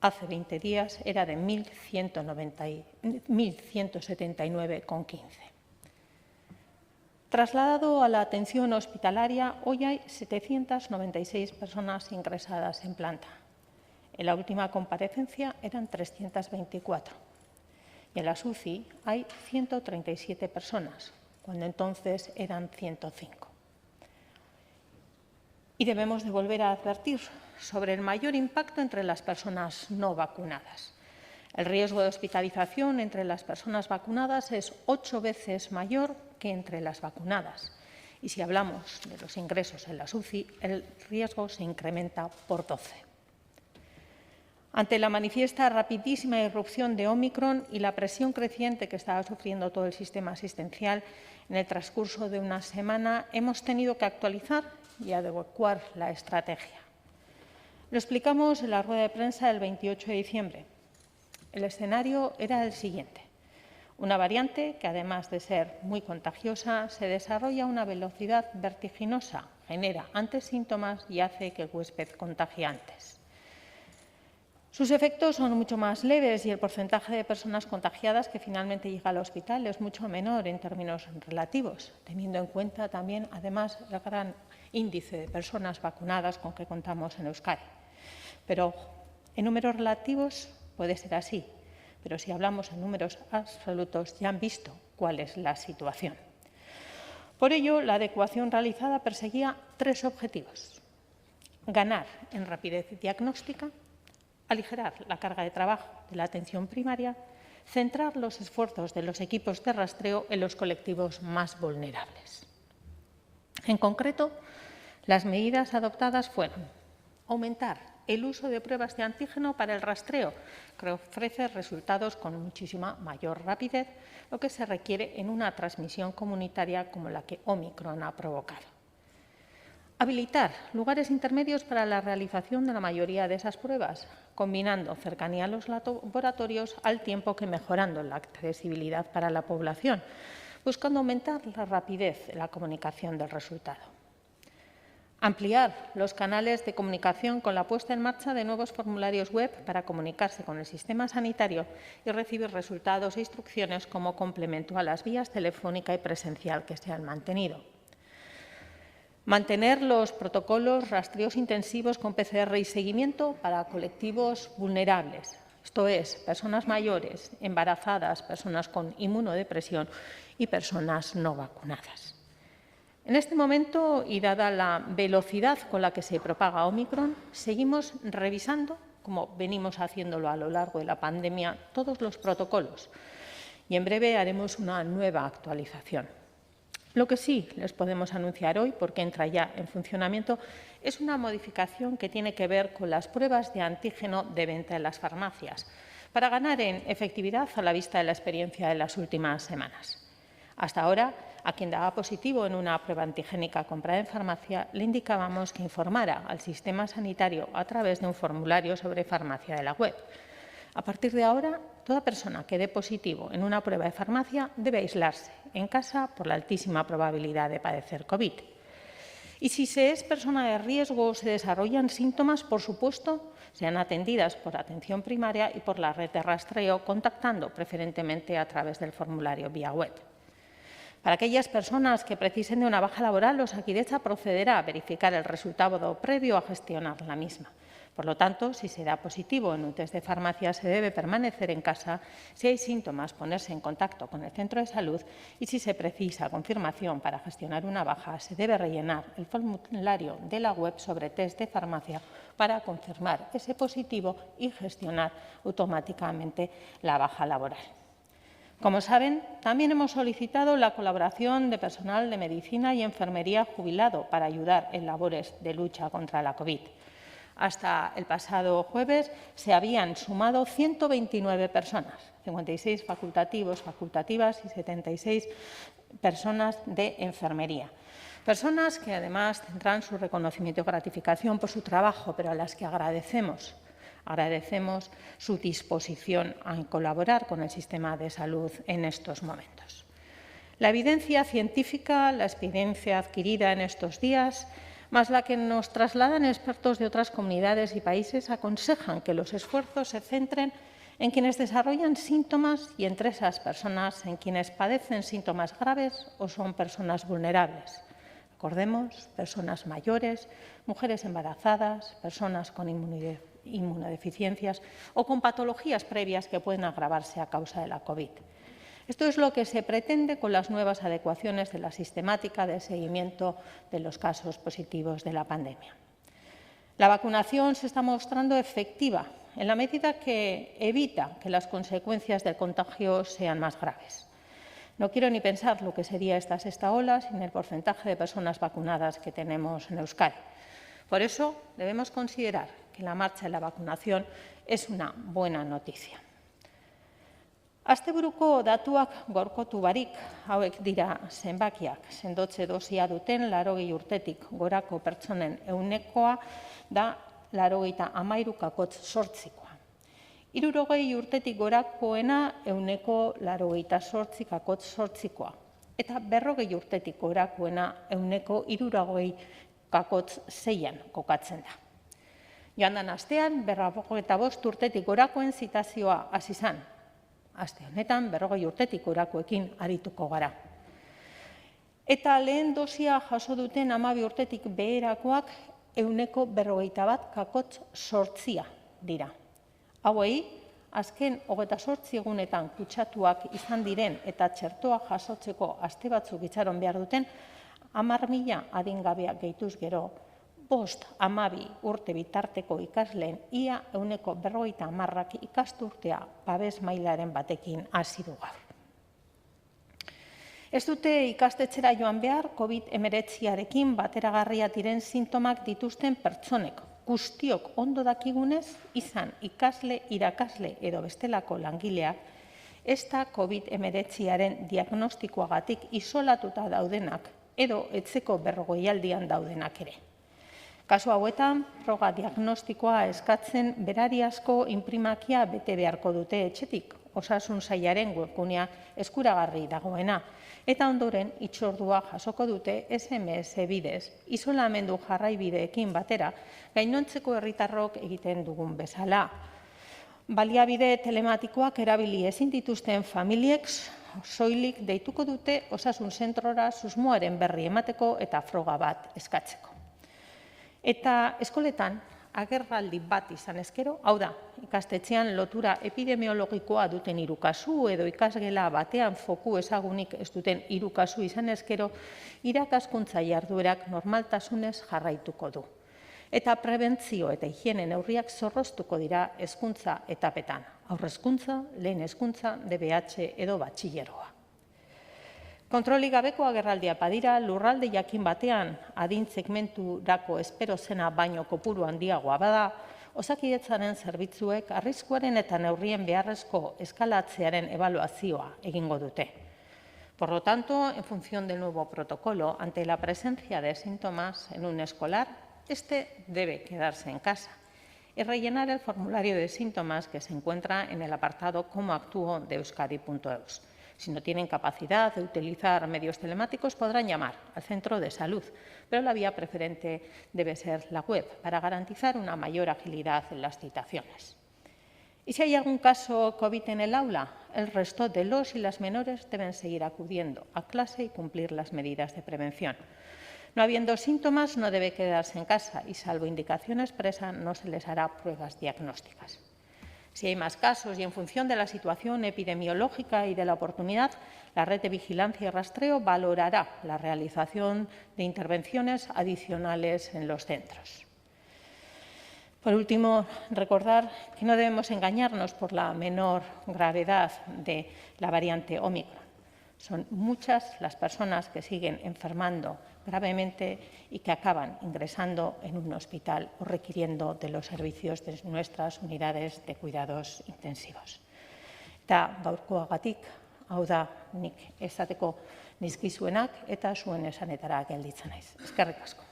Hace 20 días era de 1.179,15. Trasladado a la atención hospitalaria, hoy hay 796 personas ingresadas en planta. En la última comparecencia eran 324. Y en las UCI hay 137 personas, cuando entonces eran 105. Y debemos de volver a advertir sobre el mayor impacto entre las personas no vacunadas. El riesgo de hospitalización entre las personas vacunadas es 8 veces mayor que entre las vacunadas. Y si hablamos de los ingresos en las UCI, el riesgo se incrementa por 12. Ante la manifiesta rapidísima irrupción de Ómicron y la presión creciente que estaba sufriendo todo el sistema asistencial, en el transcurso de una semana hemos tenido que actualizar y adecuar la estrategia. Lo explicamos en la rueda de prensa del 28 de diciembre. El escenario era el siguiente. Una variante que, además de ser muy contagiosa, se desarrolla a una velocidad vertiginosa, genera antes síntomas y hace que el huésped contagie antes. Sus efectos son mucho más leves y el porcentaje de personas contagiadas que finalmente llega al hospital es mucho menor en términos relativos, teniendo en cuenta también, además, el gran índice de personas vacunadas con que contamos en Euskadi. Pero en números relativos puede ser así, pero si hablamos en números absolutos ya han visto cuál es la situación. Por ello, la adecuación realizada perseguía 3 objetivos: ganar en rapidez diagnóstica, aligerar la carga de trabajo de la atención primaria, centrar los esfuerzos de los equipos de rastreo en los colectivos más vulnerables. En concreto, las medidas adoptadas fueron aumentar el uso de pruebas de antígeno para el rastreo, que ofrece resultados con muchísima mayor rapidez, lo que se requiere en una transmisión comunitaria como la que Ómicron ha provocado. Habilitar lugares intermedios para la realización de la mayoría de esas pruebas, combinando cercanía a los laboratorios al tiempo que mejorando la accesibilidad para la población, buscando aumentar la rapidez en la comunicación del resultado. Ampliar los canales de comunicación con la puesta en marcha de nuevos formularios web para comunicarse con el sistema sanitario y recibir resultados e instrucciones como complemento a las vías telefónica y presencial que se han mantenido. Mantener los protocolos rastreos intensivos con PCR y seguimiento para colectivos vulnerables, esto es, personas mayores, embarazadas, personas con inmunodepresión y personas no vacunadas. En este momento, y dada la velocidad con la que se propaga Ómicron, seguimos revisando, como venimos haciéndolo a lo largo de la pandemia, todos los protocolos. Y en breve haremos una nueva actualización. Lo que sí les podemos anunciar hoy, porque entra ya en funcionamiento, es una modificación que tiene que ver con las pruebas de antígeno de venta en las farmacias, para ganar en efectividad a la vista de la experiencia de las últimas semanas. Hasta ahora, a quien daba positivo en una prueba antigénica comprada en farmacia, le indicábamos que informara al sistema sanitario a través de un formulario sobre farmacia de la web. A partir de ahora, toda persona que dé positivo en una prueba de farmacia debe aislarse en casa por la altísima probabilidad de padecer COVID. Y si se es persona de riesgo o se desarrollan síntomas, por supuesto, sean atendidas por atención primaria y por la red de rastreo, contactando preferentemente a través del formulario vía web. Para aquellas personas que precisen de una baja laboral, Osakidetza procederá a verificar el resultado previo a gestionar la misma. Por lo tanto, si se da positivo en un test de farmacia, se debe permanecer en casa. Si hay síntomas, ponerse en contacto con el centro de salud y, si se precisa confirmación para gestionar una baja, se debe rellenar el formulario de la web sobre test de farmacia para confirmar ese positivo y gestionar automáticamente la baja laboral. Como saben, también hemos solicitado la colaboración de personal de medicina y enfermería jubilado para ayudar en labores de lucha contra la COVID. Hasta el pasado jueves se habían sumado 129 personas, 56 facultativos, facultativas y 76 personas de enfermería. Personas que además tendrán su reconocimiento y gratificación por su trabajo, pero a las que agradecemos su disposición a colaborar con el sistema de salud en estos momentos. La evidencia científica, la experiencia adquirida en estos días, más la que nos trasladan expertos de otras comunidades y países, aconsejan que los esfuerzos se centren en quienes desarrollan síntomas y entre esas personas en quienes padecen síntomas graves o son personas vulnerables. Recordemos, personas mayores, mujeres embarazadas, personas con inmunodeficiencias o con patologías previas que pueden agravarse a causa de la COVID. Esto es lo que se pretende con las nuevas adecuaciones de la sistemática de seguimiento de los casos positivos de la pandemia. La vacunación se está mostrando efectiva en la medida que evita que las consecuencias del contagio sean más graves. No quiero ni pensar lo que sería esta sexta ola sin el porcentaje de personas vacunadas que tenemos en Euskadi. Por eso, debemos considerar que la marcha de la vacunación es una buena noticia. Asteburuko datuak gorkotu barik, hauek dira zenbakiak. Sendotze dosia duten 80 urtetik gorako pertsonen ehunekoa da 93,8%. 60 urtetik gorakoena 88,8%. Eta 40 urtetik gorakoena 60,6%an kokatzen da. Joan den astean, 55 urtetik gorakoen zitazioa hasi zen. Aste honetan, 40 urtetik gorakoekin arituko gara. Eta lehen dosia jaso duten 12 urtetik beherakoak 41,8% dira. Hauei, azken 28 egunetan kutsatuak izan diren eta txertoa jasotzeko aste batzuk itxaron behar duten 10.000 adingabeak gehituz gero, 5-12 urte bitarteko ikasleen ia 50% ikasturtea babes mailaren batekin hasi du gaur. Ez dute ikastetxera joan behar COVID-19arekin bateragarria diren sintomak dituzten pertsonek, guztiok ondo dakigunez, izan ikasle, irakasle edo bestelako langileak, ez da COVID-19aren diagnostikoagatik isolatuta daudenak edo etzeko berrogeialdian daudenak ere. Kasu hauetan, froga diagnostikoa eskatzen berariazko inprimakia bete beharko dute etxetik, Osasun Sailaren webgunea eskuragarri dagoena, eta ondoren hitzordua jasoko dute SMS bidez, isolamendu jarraibideekin batera, gainontzeko herritarrok egiten dugun bezala. Baliabide telematikoak erabili ezin dituzten familiek soilik deituko dute osasun zentrora susmoaren berri emateko eta froga bat eskatzeko. Eta eskoletan, agerraldi bat izan ezkero, hau da, ikastetxean lotura epidemiologikoa duten 3 kasu edo ikasgela batean foku ezagunik ez duten 3 kasu izan ezkero, irakaskuntza jarduerak normaltasunez jarraituko du. Eta prebentzio eta higiene neurriak zorroztuko dira hezkuntza etapetan, haurrezkuntza, lehen hezkuntza, DBH edo batxilergoa. Kontrolik gabeko agerraldia badira, lurralde jakin batean adin segmenturako espero zena baino kopuru handiagoa bada, Osakidetzaren zerbitzuek arriskuaren eta neurrien beharrezko eskalatzearen ebaluazioa egingo dute. Por lo tanto, en función del nuevo protocolo, ante la presencia de síntomas en un escolar, este debe quedarse en casa y rellenar el formulario de síntomas que se encuentra en el apartado Cómo actúo de euskadi.eus. Si no tienen capacidad de utilizar medios telemáticos, podrán llamar al centro de salud, pero la vía preferente debe ser la web para garantizar una mayor agilidad en las citaciones. Y si hay algún caso COVID en el aula, el resto de los y las menores deben seguir acudiendo a clase y cumplir las medidas de prevención. No habiendo síntomas, no debe quedarse en casa y, salvo indicación expresa, no se les hará pruebas diagnósticas. Si hay más casos y en función de la situación epidemiológica y de la oportunidad, la red de vigilancia y rastreo valorará la realización de intervenciones adicionales en los centros. Por último, recordar que no debemos engañarnos por la menor gravedad de la variante Ómicron. Son muchas las personas que siguen enfermando gravemente y que acaban ingresando en un hospital o requiriendo de los servicios de nuestras unidades de cuidados intensivos. Eta gaurkoagatik, hau da nik esateko nizkizuenak eta zuen esanetara gelditzen naiz. Eskerrik asko.